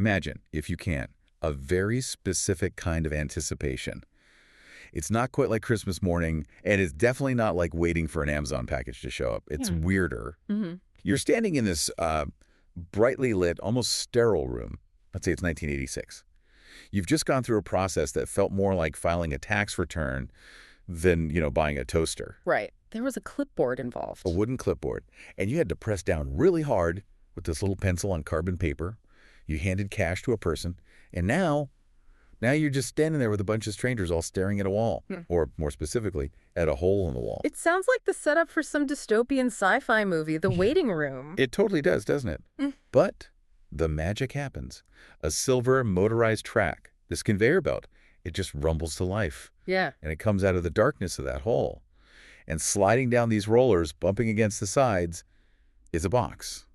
Imagine, if you can, a very specific kind of anticipation. It's not quite like Christmas morning, and it's definitely not like waiting for an Amazon package to show up. It's Yeah. weirder. Mm-hmm. You're standing in this brightly lit, almost sterile room. Let's say it's 1986. You've just gone through a process that felt more like filing a tax return than, buying a toaster. Right. There was a clipboard involved. A wooden clipboard. And you had to press down really hard with this little pencil on carbon paper. You handed cash to a person. And now you're just standing there with a bunch of strangers all staring at a wall. Or more specifically, at a hole in the wall. It sounds like the setup for some dystopian sci-fi movie, The Waiting Room. It totally does, doesn't it? But the magic happens. A silver motorized track, this conveyor belt, it just rumbles to life. Yeah. And it comes out of the darkness of that hole. And sliding down these rollers, bumping against the sides, is a box.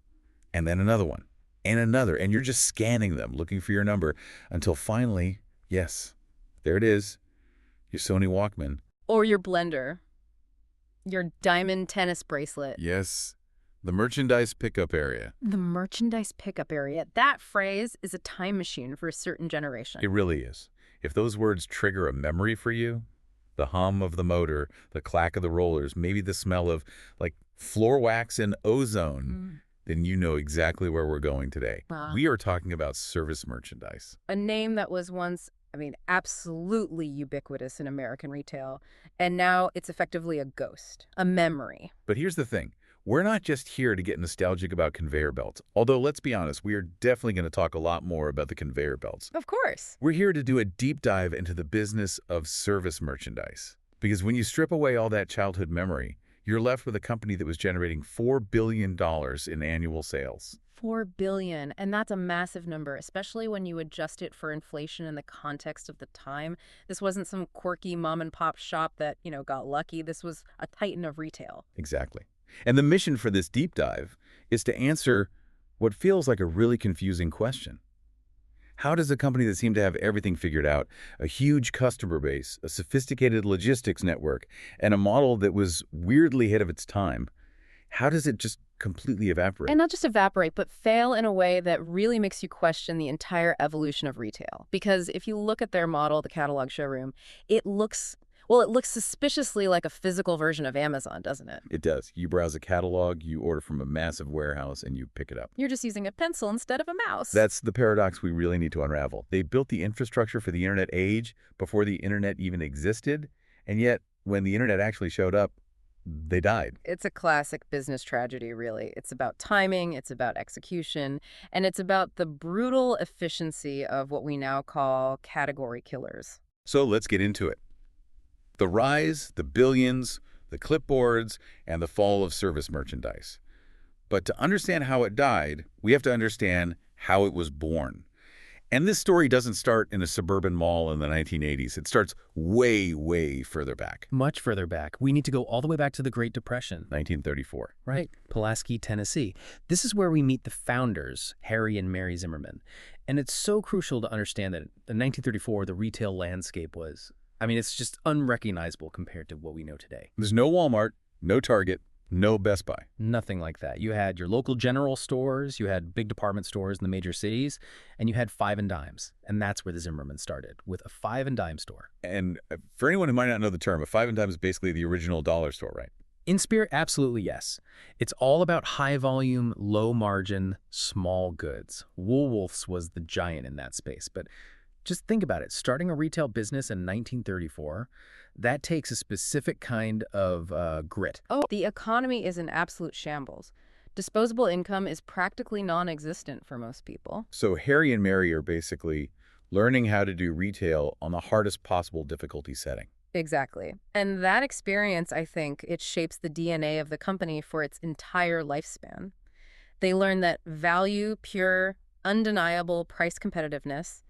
And then another one. And another. And you're just scanning them, looking for your number, until finally, yes, there it is. Your Sony Walkman. Or your blender. Your diamond tennis bracelet. Yes. The merchandise pickup area. The merchandise pickup area. That phrase is a time machine for a certain generation. It really is. If those words trigger a memory for you, the hum of the motor, the clack of the rollers, maybe the smell of, floor wax and ozone, then you know exactly where we're going today. Wow. We are talking about service merchandise. A name that was once, absolutely ubiquitous in American retail, and now it's effectively a ghost, a memory. But here's the thing. We're not just here to get nostalgic about conveyor belts. Although, let's be honest, we are definitely going to talk a lot more about the conveyor belts. Of course. We're here to do a deep dive into the business of service merchandise. Because when you strip away all that childhood memory, you're left with a company that was generating $4 billion in annual sales. $4 billion, and that's a massive number, especially when you adjust it for inflation in the context of the time. This wasn't some quirky mom-and-pop shop that, got lucky. This was a titan of retail. Exactly. And the mission for this deep dive is to answer what feels like a really confusing question. How does a company that seemed to have everything figured out, a huge customer base, a sophisticated logistics network, and a model that was weirdly ahead of its time, how does it just completely evaporate? And not just evaporate, but fail in a way that really makes you question the entire evolution of retail. Because if you look at their model, the catalog showroom, it looks suspiciously like a physical version of Amazon, doesn't it? It does. You browse a catalog, you order from a massive warehouse, and you pick it up. You're just using a pencil instead of a mouse. That's the paradox we really need to unravel. They built the infrastructure for the internet age before the internet even existed, and yet when the internet actually showed up, they died. It's a classic business tragedy, really. It's about timing, it's about execution, and it's about the brutal efficiency of what we now call category killers. So let's get into it. The rise, the billions, the clipboards, and the fall of service merchandise. But to understand how it died, we have to understand how it was born. And this story doesn't start in a suburban mall in the 1980s. It starts way, way further back. Much further back. We need to go all the way back to the Great Depression. 1934. Right. Pulaski, Tennessee. This is where we meet the founders, Harry and Mary Zimmerman. And it's so crucial to understand that in 1934, the retail landscape was, it's just unrecognizable compared to what we know today. There's no Walmart, no Target, no Best Buy. Nothing like that. You had your local general stores, you had big department stores in the major cities, and you had five and dimes. And that's where the Zimmerman started, with a five and dime store. And for anyone who might not know the term, a five and dime is basically the original dollar store, right? In spirit, absolutely yes. It's all about high volume, low margin, small goods. Woolworths was the giant in that space, but just think about it. Starting a retail business in 1934, that takes a specific kind of grit. Oh, the economy is in absolute shambles. Disposable income is practically non-existent for most people. So Harry and Mary are basically learning how to do retail on the hardest possible difficulty setting. Exactly. And that experience, I think, it shapes the DNA of the company for its entire lifespan. They learn that value, pure, undeniable price competitiveness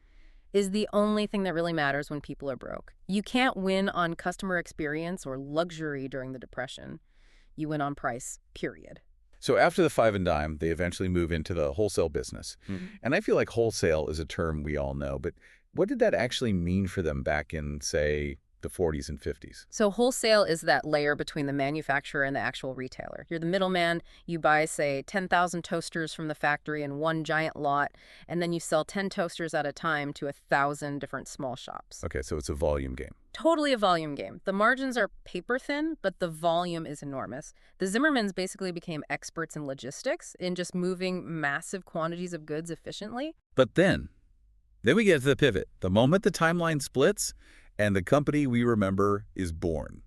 is the only thing that really matters when people are broke. You can't win on customer experience or luxury during the Depression. You win on price, period. So after the five and dime, they eventually move into the wholesale business. And I feel like wholesale is a term we all know, but what did that actually mean for them back in, say, the 40s and 50s. So wholesale is that layer between the manufacturer and the actual retailer. You're the middleman. You buy, say, 10,000 toasters from the factory in one giant lot, and then you sell 10 toasters at a time to 1,000 different small shops. Okay, so it's a volume game. Totally a volume game. The margins are paper thin, but the volume is enormous. The Zimmermans basically became experts in logistics, in just moving massive quantities of goods efficiently. But then we get to the pivot. The moment the timeline splits and the company we remember is born.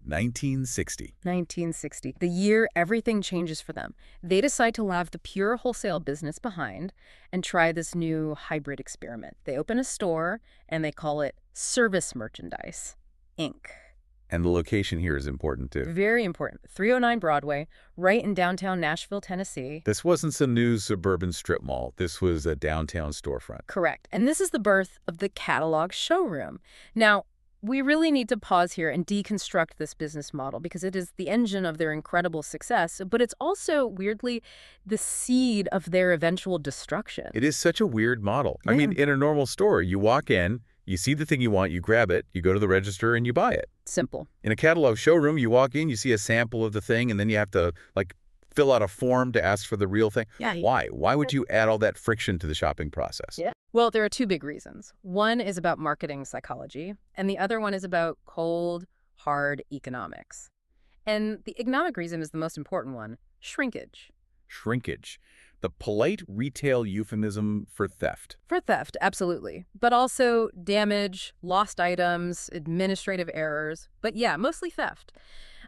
1960. 1960, the year everything changes for them. They decide to leave the pure wholesale business behind and try this new hybrid experiment. They open a store and they call it Service Merchandise, Inc. And the location here is important too. Very important. 309 Broadway, right in downtown Nashville, Tennessee. This wasn't some new suburban strip mall. This was a downtown storefront. Correct. And this is the birth of the catalog showroom. Now, we really need to pause here and deconstruct this business model because it is the engine of their incredible success, but it's also, weirdly, the seed of their eventual destruction. It is such a weird model. I Yeah. mean, in a normal store, you walk in, you see the thing you want, you grab it, you go to the register, and you buy it. Simple. In a catalog showroom, you walk in, you see a sample of the thing, and then you have to, fill out a form to ask for the real thing. Yeah. Why? Why would you add all that friction to the shopping process? Yeah. Well, there are two big reasons. One is about marketing psychology, and the other one is about cold, hard economics. And the economic reason is the most important one, shrinkage. Shrinkage. The polite retail euphemism for theft. For theft, absolutely. But also damage, lost items, administrative errors. But yeah, mostly theft.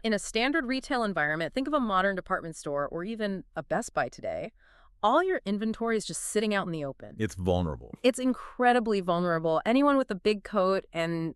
In a standard retail environment, think of a modern department store or even a Best Buy today. All your inventory is just sitting out in the open. It's vulnerable. It's incredibly vulnerable. Anyone with a big coat and,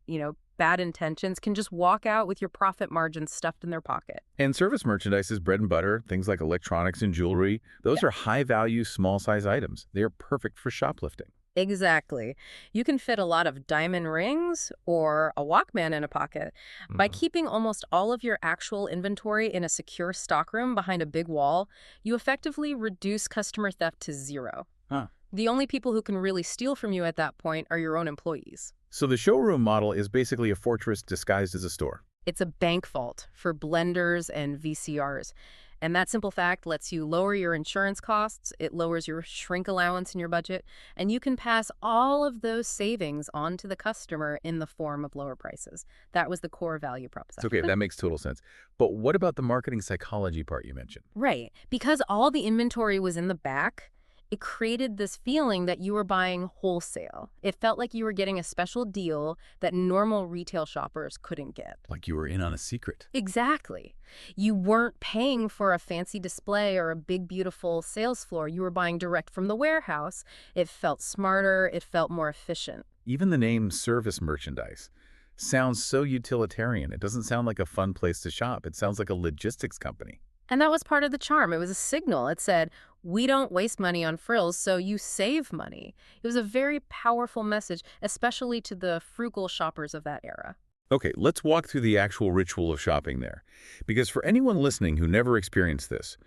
bad intentions can just walk out with your profit margins stuffed in their pocket. And service merchandise is bread and butter, things like electronics and jewelry. Those are high-value, small-size items. They are perfect for shoplifting. Exactly. You can fit a lot of diamond rings or a Walkman in a pocket. By keeping almost all of your actual inventory in a secure stockroom behind a big wall, you effectively reduce customer theft to zero. Huh. The only people who can really steal from you at that point are your own employees. So the showroom model is basically a fortress disguised as a store. It's a bank vault for blenders and VCRs. And that simple fact lets you lower your insurance costs, it lowers your shrink allowance in your budget, and you can pass all of those savings on to the customer in the form of lower prices. That was the core value proposition. Okay, that makes total sense. But what about the marketing psychology part you mentioned? Right. Because all the inventory was in the back, it created this feeling that you were buying wholesale. It felt like you were getting a special deal that normal retail shoppers couldn't get. Like you were in on a secret. Exactly. You weren't paying for a fancy display or a big, beautiful sales floor. You were buying direct from the warehouse. It felt smarter. It felt more efficient. Even the name service merchandise sounds so utilitarian. It doesn't sound like a fun place to shop. It sounds like a logistics company. And that was part of the charm. It was a signal. It said, we don't waste money on frills, so you save money. It was a very powerful message, especially to the frugal shoppers of that era. Okay, let's walk through the actual ritual of shopping there. Because for anyone listening who never experienced this,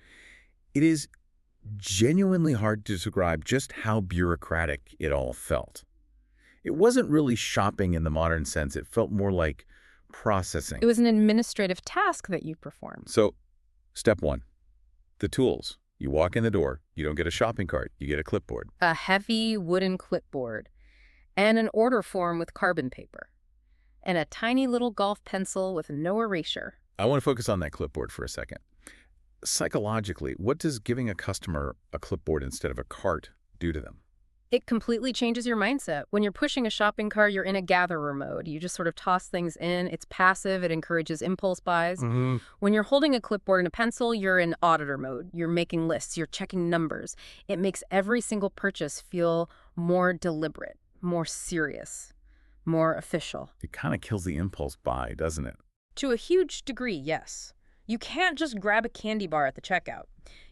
it is genuinely hard to describe just how bureaucratic it all felt. It wasn't really shopping in the modern sense. It felt more like processing. It was an administrative task that you performed. So, step one, the tools. You walk in the door, you don't get a shopping cart, you get a clipboard. A heavy wooden clipboard and an order form with carbon paper and a tiny little golf pencil with no erasure. I want to focus on that clipboard for a second. Psychologically, what does giving a customer a clipboard instead of a cart do to them? It completely changes your mindset. When you're pushing a shopping cart, you're in a gatherer mode. You just sort of toss things in. It's passive. It encourages impulse buys. When you're holding a clipboard and a pencil, you're in auditor mode. You're making lists. You're checking numbers. It makes every single purchase feel more deliberate, more serious, more official. It kind of kills the impulse buy, doesn't it? To a huge degree, yes. You can't just grab a candy bar at the checkout.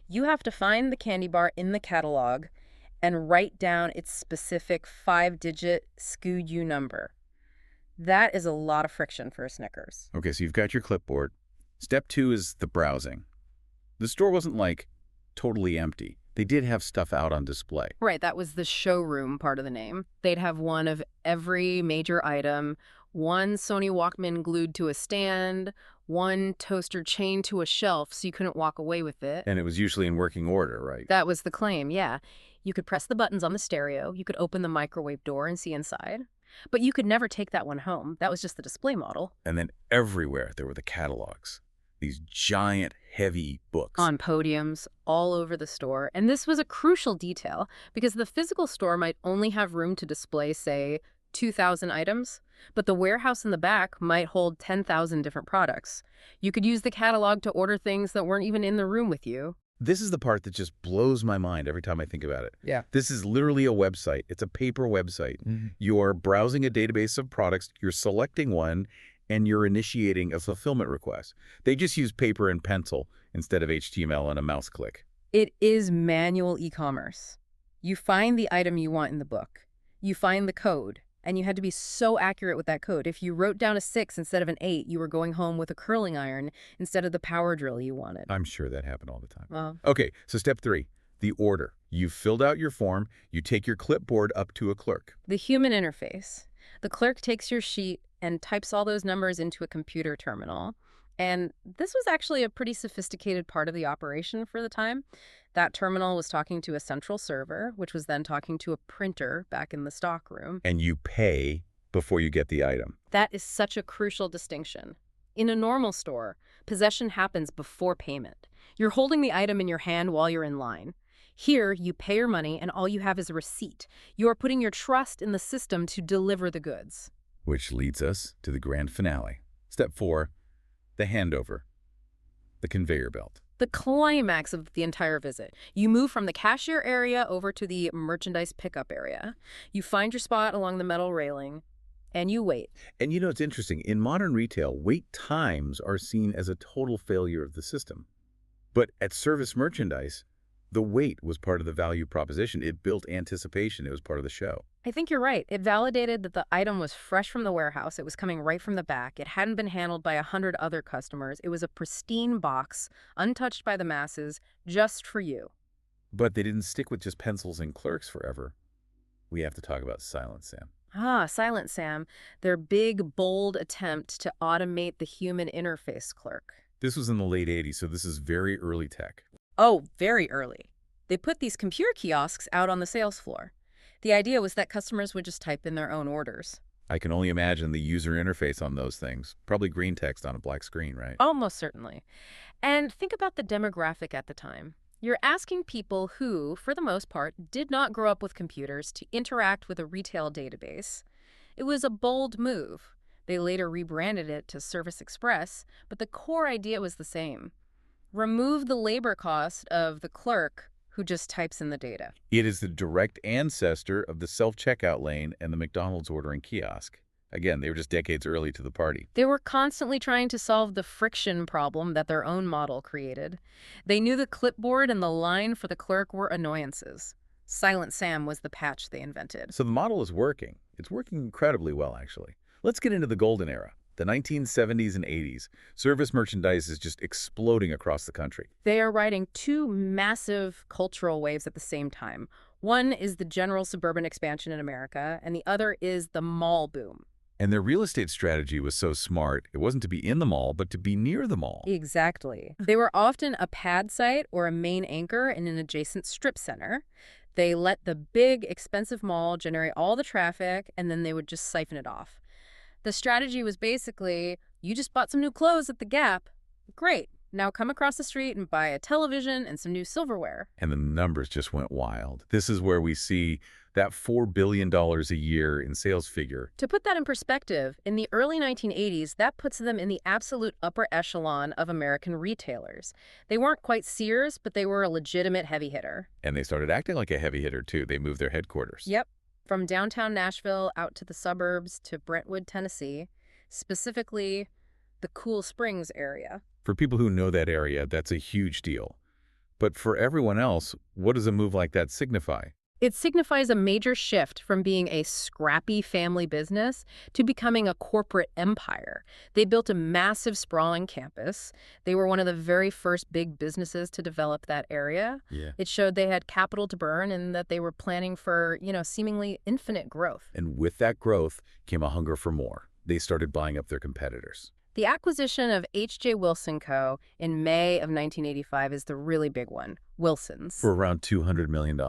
You have to find the candy bar in the catalog and write down its specific 5-digit SKU number. That is a lot of friction for a Snickers. Okay, so you've got your clipboard. Step two is the browsing. The store wasn't totally empty. They did have stuff out on display. Right, that was the showroom part of the name. They'd have one of every major item, One Sony Walkman glued to a stand, one toaster chained to a shelf so you couldn't walk away with it. And it was usually in working order, right? That was the claim, yeah. You could press the buttons on the stereo, you could open the microwave door and see inside. But you could never take that one home. That was just the display model. And then everywhere there were the catalogs. These giant, heavy books. On podiums, all over the store. And this was a crucial detail because the physical store might only have room to display, say, 2,000 items, but the warehouse in the back might hold 10,000 different products. You could use the catalog to order things that weren't even in the room with you. This is the part that just blows my mind every time I think about it. Yeah. This is literally a website. It's a paper website. You're browsing a database of products, you're selecting one, and you're initiating a fulfillment request. They just use paper and pencil instead of HTML and a mouse click. It is manual e-commerce. You find the item you want in the book. You find the code. And you had to be so accurate with that code. If you wrote down a 6 instead of an 8, you were going home with a curling iron instead of the power drill you wanted. I'm sure that happened all the time. Well, Okay, so step 3, the order. You've filled out your form, you take your clipboard up to a clerk. the human interface. The clerk takes your sheet and types all those numbers into a computer terminal. And this was actually a pretty sophisticated part of the operation for the time. That terminal was talking to a central server, which was then talking to a printer back in the stock room. And you pay before you get the item. That is such a crucial distinction. In a normal store, possession happens before payment. You're holding the item in your hand while you're in line. Here, you pay your money and all you have is a receipt. You are putting your trust in the system to deliver the goods. Which leads us to the grand finale. Step 4, the handover, the conveyor belt. The climax of the entire visit. You move from the cashier area over to the merchandise pickup area. You find your spot along the metal railing, and you wait. And you know, it's interesting. In modern retail, wait times are seen as a total failure of the system. But at service merchandise, the wait was part of the value proposition. It built anticipation. It was part of the show. I think you're right. It validated that the item was fresh from the warehouse. It was coming right from the back. It hadn't been handled by 100 other customers. It was a pristine box, untouched by the masses, just for you. But they didn't stick with just pencils and clerks forever. We have to talk about Silent Sam. Ah, Silent Sam, their big, bold attempt to automate the human interface clerk. This was in the late 80s, so this is very early tech. Oh, very early. They put these computer kiosks out on the sales floor. The idea was that customers would just type in their own orders. I can only imagine the user interface on those things. Probably green text on a black screen, right? Almost certainly. And think about the demographic at the time. You're asking people who, for the most part, did not grow up with computers to interact with a retail database. It was a bold move. They later rebranded it to Service Express, but the core idea was the same. Remove the labor cost of the clerk who just types in the data. It is the direct ancestor of the self-checkout lane and the McDonald's ordering kiosk. Again, they were just decades early to the party. They were constantly trying to solve the friction problem that their own model created. They knew the clipboard and the line for the clerk were annoyances. Silent Sam was the patch they invented. So the model is working. It's working incredibly well, actually. Let's get into the golden era, the 1970s and 80s. Service merchandise is just exploding across the country. They are riding two massive cultural waves at the same time. One is the general suburban expansion in America, and the other is the mall boom. And their real estate strategy was so smart, it wasn't to be in the mall, but to be near the mall. Exactly. They were often a pad site or a main anchor in an adjacent strip center. They let the big, expensive mall generate all the traffic, and then they would just siphon it off. The strategy was basically, you just bought some new clothes at the Gap. Great. Now come across the street and buy a television and some new silverware. And the numbers just went wild. This is where we see that $4 billion a year in sales figure. To put that in perspective, in the early 1980s, that puts them in the absolute upper echelon of American retailers. They weren't quite Sears, but they were a legitimate heavy hitter. And they started acting like a heavy hitter, too. They moved their headquarters. Yep. From downtown Nashville out to the suburbs to Brentwood, Tennessee, specifically the Cool Springs area. For people who know that area, that's a huge deal. But for everyone else, what does a move like that signify? It signifies a major shift from being a scrappy family business to becoming a corporate empire. They built a massive, sprawling campus. They were one of the very first big businesses to develop that area. Yeah. It showed they had capital to burn and that they were planning for, seemingly infinite growth. And with that growth came a hunger for more. they started buying up their competitors. The acquisition of H.J. Wilson Co. in May of 1985 is the really big one, Wilson's. For around $200 million.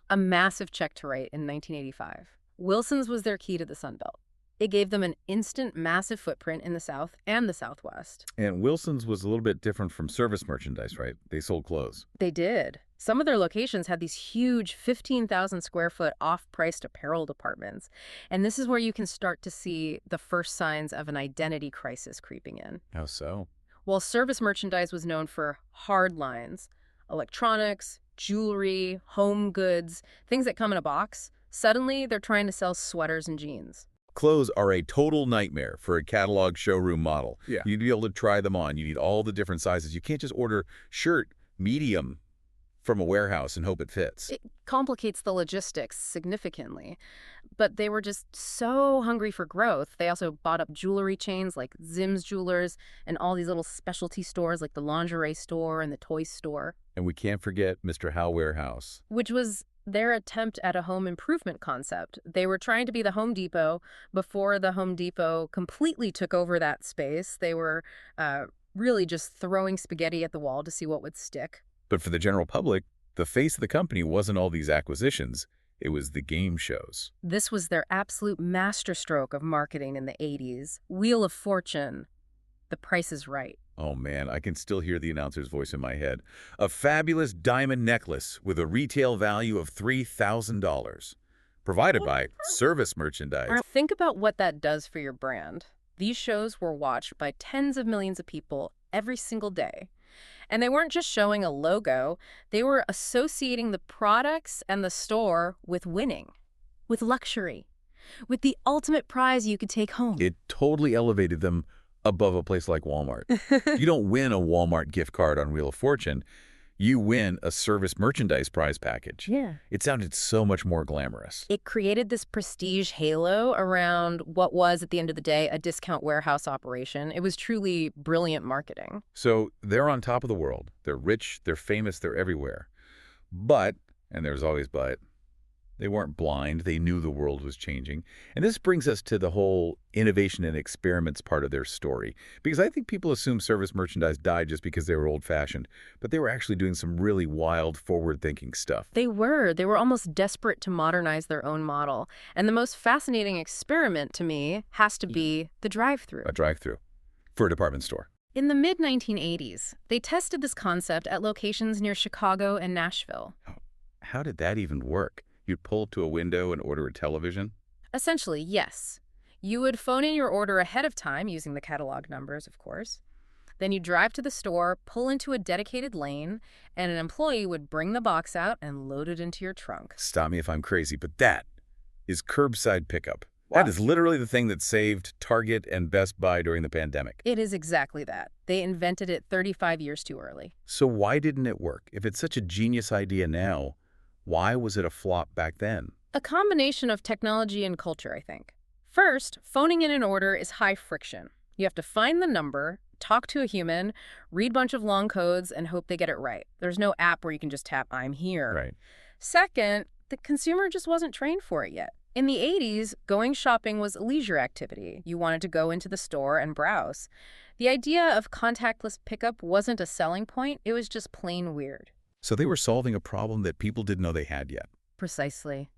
A massive check to write in 1985. Wilson's was their key to the Sun Belt. It gave them an instant massive footprint in the South and the Southwest. And Wilson's was a little bit different from service merchandise, right? They sold clothes. They did. Some of their locations had these huge 15,000 square foot off-priced apparel departments. And this is where you can start to see the first signs of an identity crisis creeping in. How so? While service merchandise was known for hard lines, electronics, jewelry, home goods, things that come in a box, suddenly they're trying to sell sweaters and jeans. Clothes are a total nightmare for a catalog showroom model. Yeah. You need to be able to try them on. You need all the different sizes. You can't just order shirt medium from a warehouse and hope it fits. It complicates the logistics significantly. But they were just so hungry for growth. They also bought up jewelry chains like Zim's Jewelers and all these little specialty stores like the lingerie store and the toy store. And we can't forget Mr. Howe Warehouse. Which was their attempt at a home improvement concept. They were trying to be the Home Depot before the Home Depot completely took over that space. They were really just throwing spaghetti at the wall to see what would stick. But for the general public, the face of the company wasn't all these acquisitions. It was the game shows. This was their absolute masterstroke of marketing in the 80s. Wheel of Fortune. The Price is Right. Oh man, I can still hear the announcer's voice in my head. A fabulous diamond necklace with a retail value of $3,000. Provided by Service Merchandise. Think about what that does for your brand. These shows were watched by tens of millions of people every single day. And they weren't just showing a logo, they were associating the products and the store with winning, with luxury, with the ultimate prize you could take home. It totally elevated them above a place like Walmart. You don't win a Walmart gift card on Wheel of Fortune. You win a Service Merchandise prize package. Yeah. It sounded so much more glamorous. It created this prestige halo around what was, at the end of the day, a discount warehouse operation. It was truly brilliant marketing. So they're on top of the world. They're rich, they're famous, they're everywhere. But, and there's always but, they weren't blind. They knew the world was changing. And this brings us to the whole innovation and experiments part of their story. Because I think people assume Service Merchandise died just because they were old-fashioned. But they were actually doing some really wild, forward-thinking stuff. They were. They were almost desperate to modernize their own model. And the most fascinating experiment to me has to be the drive-thru. A drive-thru for a department store. In the mid-1980s, they tested this concept at locations near Chicago and Nashville. How did that even work? You'd pull up to a window and order a television? Essentially, yes. You would phone in your order ahead of time using the catalog numbers, of course. Then you'd drive to the store, pull into a dedicated lane, and an employee would bring the box out and load it into your trunk. Stop me if I'm crazy, but that is curbside pickup. That is literally the thing that saved Target and Best Buy during the pandemic. It is exactly that. They invented it 35 years too early. So why didn't it work? If it's such a genius idea now, why was it a flop back then? A combination of technology and culture, I think. First, phoning in an order is high friction. You have to find the number, talk to a human, read a bunch of long codes, and hope they get it right. There's no app where you can just tap, "I'm here." Right. Second, the consumer just wasn't trained for it yet. In the 80s, going shopping was a leisure activity. You wanted to go into the store and browse. The idea of contactless pickup wasn't a selling point. It was just plain weird. So they were solving a problem that people didn't know they had yet. Precisely.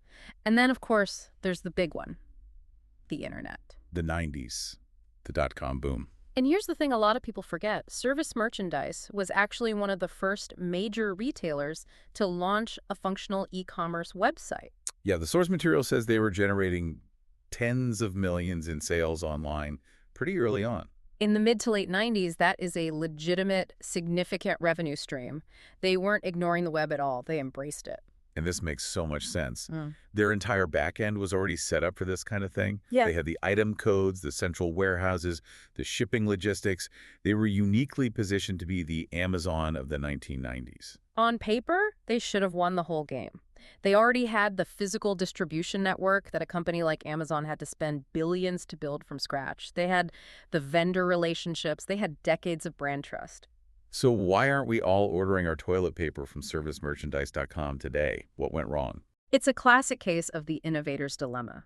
And then, of course, there's the big one, the internet. The 90s, the dot-com boom. And here's the thing a lot of people forget. Service Merchandise was actually one of the first major retailers to launch a functional e-commerce website. Yeah, the source material says they were generating tens of millions in sales online pretty early on. In the mid to late 90s, that is a legitimate, significant revenue stream. They weren't ignoring the web at all. They embraced it. And this makes so much sense. Their entire back end was already set up for this kind of thing. Yeah. They had the item codes, the central warehouses, the shipping logistics. They were uniquely positioned to be the Amazon of the 1990s. On paper, they should have won the whole game. They already had the physical distribution network that a company like Amazon had to spend billions to build from scratch. They had the vendor relationships. They had decades of brand trust. So why aren't we all ordering our toilet paper from servicemerchandise.com today? What went wrong? It's a classic case of the innovator's dilemma.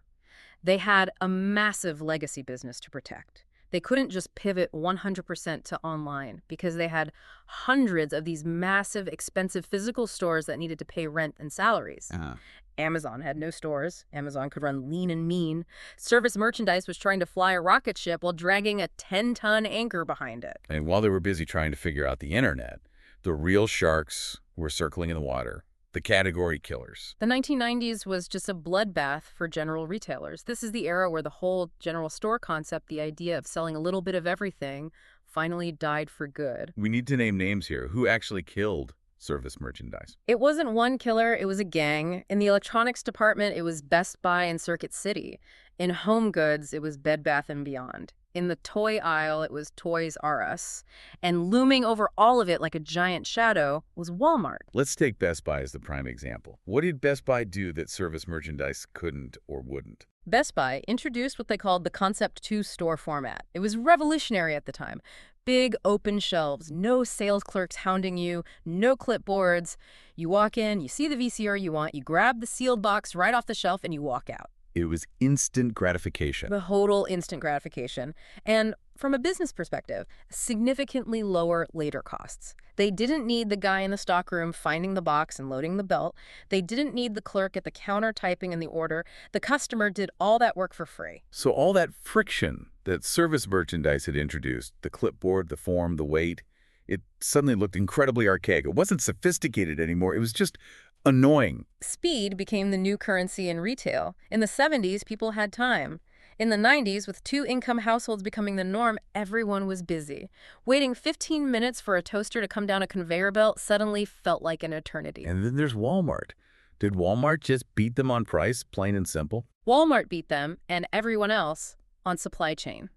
They had a massive legacy business to protect. They couldn't just pivot 100% to online because they had hundreds of these massive, expensive physical stores that needed to pay rent and salaries. Uh, Amazon had no stores. Amazon could run lean and mean. Service Merchandise was trying to fly a rocket ship while dragging a 10-ton anchor behind it. and while they were busy trying to figure out the internet, the real sharks were circling in the water, the category killers. The 1990s was just a bloodbath for general retailers. This is the era where the whole general store concept, the idea of selling a little bit of everything, finally died for good. We need to name names here. Who actually killed Service Merchandise? It wasn't one killer, it was a gang. In the electronics department, it was Best Buy and Circuit City. In home goods, it was Bed Bath & Beyond. In the toy aisle, it was Toys R Us. And looming over all of it like a giant shadow was Walmart. Let's take Best Buy as the prime example. What did Best Buy do that Service Merchandise couldn't or wouldn't? Best Buy introduced what they called the Concept 2 store format. It was revolutionary at the time. Big open shelves, no sales clerks hounding you, no clipboards. You walk in, you see the VCR you want, you grab the sealed box right off the shelf, and you walk out. It was instant gratification. The total instant gratification. And from a business perspective, significantly lower later costs. They didn't need the guy in the stockroom finding the box and loading the belt. They didn't need the clerk at the counter typing in the order. The customer did all that work for free. So all that friction that Service Merchandise had introduced, the clipboard, the form, the weight, it suddenly looked incredibly archaic. It wasn't sophisticated anymore. It was just annoying. Speed became the new currency in retail. In the 70s, people had time. In the 90s, with two-income households becoming the norm, everyone was busy. Waiting 15 minutes for a toaster to come down a conveyor belt suddenly felt like an eternity. And then there's Walmart. Did Walmart just beat them on price, plain and simple? Walmart beat them, and everyone else, on supply chain.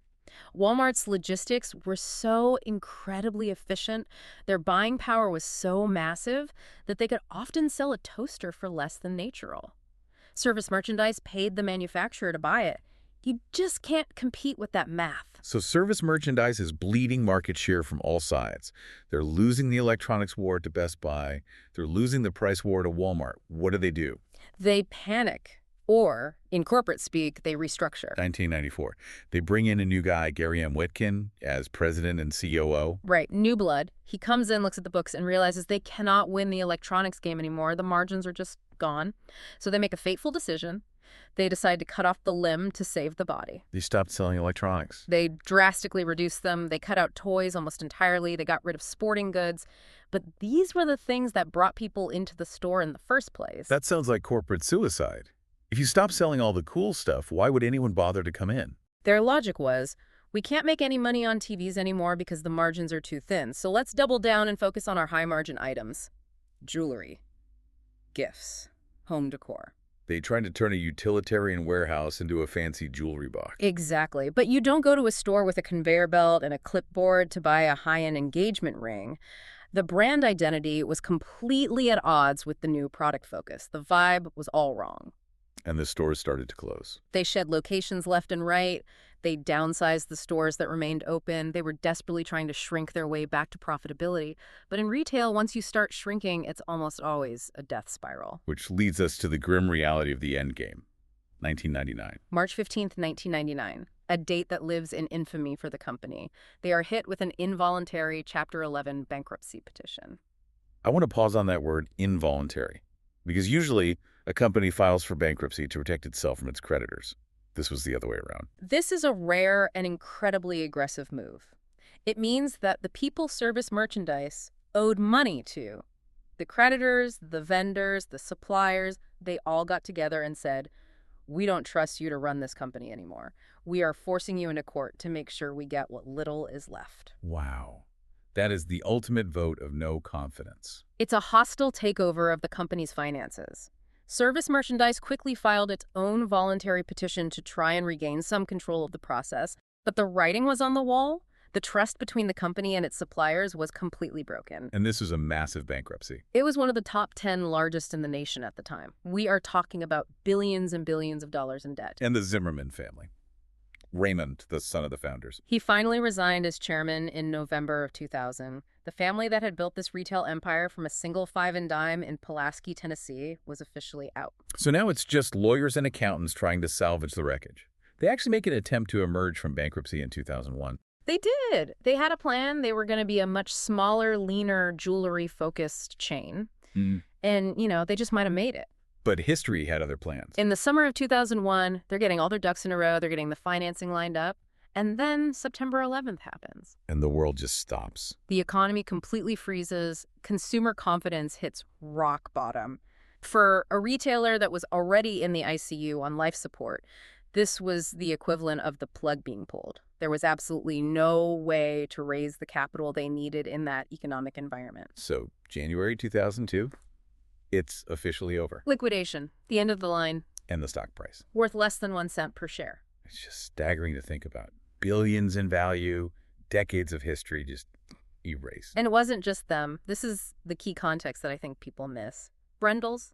Walmart's logistics were so incredibly efficient, their buying power was so massive that they could often sell a toaster for less than natural. Service Merchandise paid the manufacturer to buy it. You just can't compete with that math. So Service Merchandise is bleeding market share from all sides. They're losing the electronics war to Best Buy. They're losing the price war to Walmart. What do? They panic. Or, in corporate speak, they restructure. 1994. They bring in a new guy, Gary M. Witkin, as president and COO. Right, new blood. He comes in, looks at the books, and realizes they cannot win the electronics game anymore. The margins are just gone. So they make a fateful decision. They decide to cut off the limb to save the body. They stopped selling electronics. They drastically reduced them. They cut out toys almost entirely. They got rid of sporting goods. But these were the things that brought people into the store in the first place. That sounds like corporate suicide. If you stop selling all the cool stuff, why would anyone bother to come in? Their logic was, we can't make any money on TVs anymore because the margins are too thin, so let's double down and focus on our high-margin items. Jewelry, gifts, home decor. They tried to turn a utilitarian warehouse into a fancy jewelry box. Exactly, but you don't go to a store with a conveyor belt and a clipboard to buy a high-end engagement ring. The brand identity was completely at odds with the new product focus. The vibe was all wrong. And the stores started to close. They shed locations left and right. They downsized the stores that remained open. They were desperately trying to shrink their way back to profitability. But in retail, once you start shrinking, it's almost always a death spiral. Which leads us to the grim reality of the end game, 1999. March 15th, 1999, a date that lives in infamy for the company. They are hit with an involuntary Chapter 11 bankruptcy petition. I want to pause on that word, involuntary, because usually a company files for bankruptcy to protect itself from its creditors. This was the other way around. This is a rare and incredibly aggressive move. It means that the people Service Merchandise owed money to. The creditors, the vendors, the suppliers, they all got together and said, we don't trust you to run this company anymore. We are forcing you into court to make sure we get what little is left. Wow. That is the ultimate vote of no confidence. It's a hostile takeover of the company's finances. Service Merchandise quickly filed its own voluntary petition to try and regain some control of the process, but the writing was on the wall. The trust between the company and its suppliers was completely broken. And this was a massive bankruptcy. It was one of the top 10 largest in the nation at the time. We are talking about billions and billions of dollars in debt. And the Zimmerman family. Raymond, the son of the founders. He finally resigned as chairman in November of 2000. The family that had built this retail empire from a single five and dime in Pulaski, Tennessee, was officially out. So now it's just lawyers and accountants trying to salvage the wreckage. They actually make an attempt to emerge from bankruptcy in 2001. They did. They had a plan. They were going to be a much smaller, leaner, jewelry-focused chain. And, they just might have made it. But history had other plans. In the summer of 2001, they're getting all their ducks in a row. They're getting the financing lined up. And then September 11th happens. And the world just stops. The economy completely freezes. Consumer confidence hits rock bottom. For a retailer that was already in the ICU on life support, this was the equivalent of the plug being pulled. There was absolutely no way to raise the capital they needed in that economic environment. So January 2002, it's officially over. Liquidation, the end of the line. And the stock price. Worth less than 1 cent per share. It's just staggering to think about. Billions in value, decades of history just erased. And it wasn't just them. This is the key context that I think people miss. Brendel's,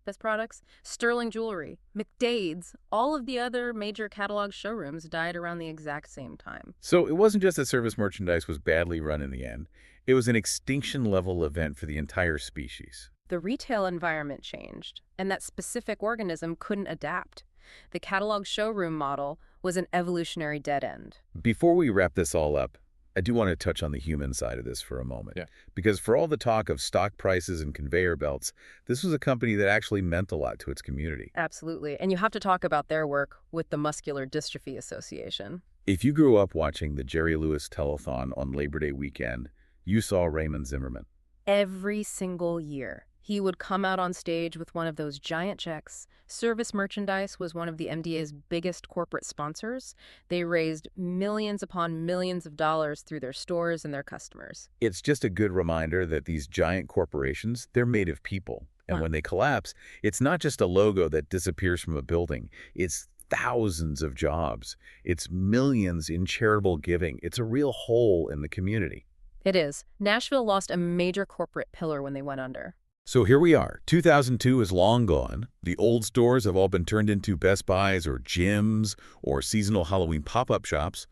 best products, Sterling Jewelry, McDade's, all of the other major catalog showrooms died around the exact same time. So it wasn't just that service merchandise was badly run in the end. It was an extinction-level event for the entire species. The retail environment changed, and that specific organism couldn't adapt. The catalog showroom model was an evolutionary dead end. Before we wrap this all up, I do want to touch on the human side of this for a moment. Because for all the talk of stock prices and conveyor belts, this was a company that actually meant a lot to its community. Absolutely. And you have to talk about their work with the Muscular Dystrophy Association. If you grew up watching the Jerry Lewis telethon on Labor Day weekend, you saw Raymond Zimmerman. Every single year, he would come out on stage with one of those giant checks. Service Merchandise was one of the MDA's biggest corporate sponsors. They raised millions upon millions of dollars through their stores and their customers. It's just a good reminder that these giant corporations, they're made of people. And when they collapse, it's not just a logo that disappears from a building. It's thousands of jobs. It's millions in charitable giving. It's a real hole in the community. It is. Nashville lost a major corporate pillar when they went under. So here we are. 2002 is long gone. The old stores have all been turned into Best Buys or gyms or seasonal Halloween pop-up shops.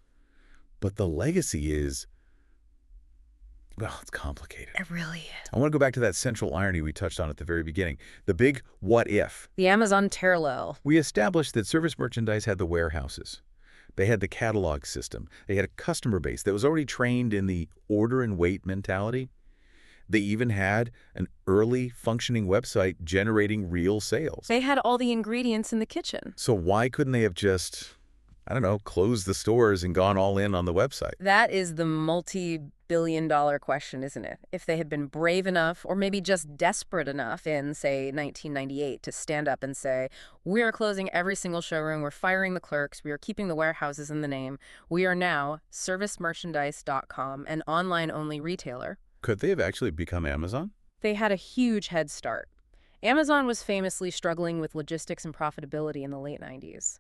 But the legacy is, well, it's complicated. It really is. I want to go back to that central irony we touched on at the very beginning, the big what if. The Amazon parallel. We established that Service Merchandise had the warehouses. They had the catalog system. They had a customer base that was already trained in the order and wait mentality. They even had an early functioning website generating real sales. They had all the ingredients in the kitchen. So why couldn't they have just, I don't know, closed the stores and gone all in on the website? That is the multi-billion-dollar question, isn't it? If they had been brave enough or maybe just desperate enough in, say, 1998 to stand up and say, we are closing every single showroom, we're firing the clerks, we are keeping the warehouses in the name, we are now servicemerchandise.com, an online-only retailer. Could they have actually become Amazon? They had a huge head start. Amazon was famously struggling with logistics and profitability in the late 90s.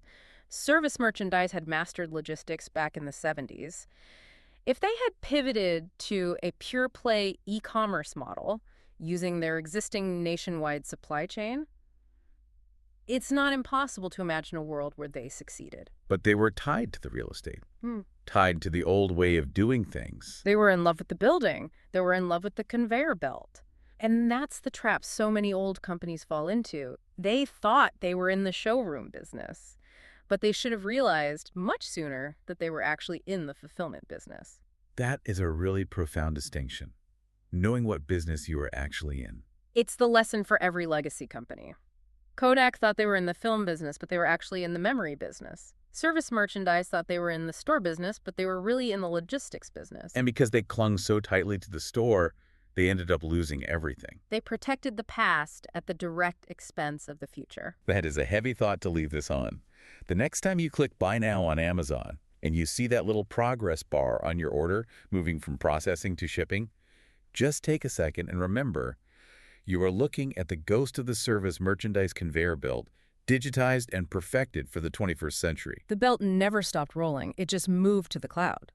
Service Merchandise had mastered logistics back in the 70s. If they had pivoted to a pure-play e-commerce model using their existing nationwide supply chain, it's not impossible to imagine a world where they succeeded. But they were tied to the real estate, tied to the old way of doing things. They were in love with the building. They were in love with the conveyor belt. And that's the trap so many old companies fall into. They thought they were in the showroom business, but they should have realized much sooner that they were actually in the fulfillment business. That is a really profound distinction, knowing what business you are actually in. It's the lesson for every legacy company. Kodak thought they were in the film business, but they were actually in the memory business. Service Merchandise thought they were in the store business, but they were really in the logistics business. And because they clung so tightly to the store, they ended up losing everything. They protected the past at the direct expense of the future. That is a heavy thought to leave this on. The next time you click Buy Now on Amazon and you see that little progress bar on your order moving from processing to shipping, just take a second and remember, you are looking at the ghost of the Service Merchandise conveyor belt, digitized and perfected for the 21st century. The belt never stopped rolling. It just moved to the cloud.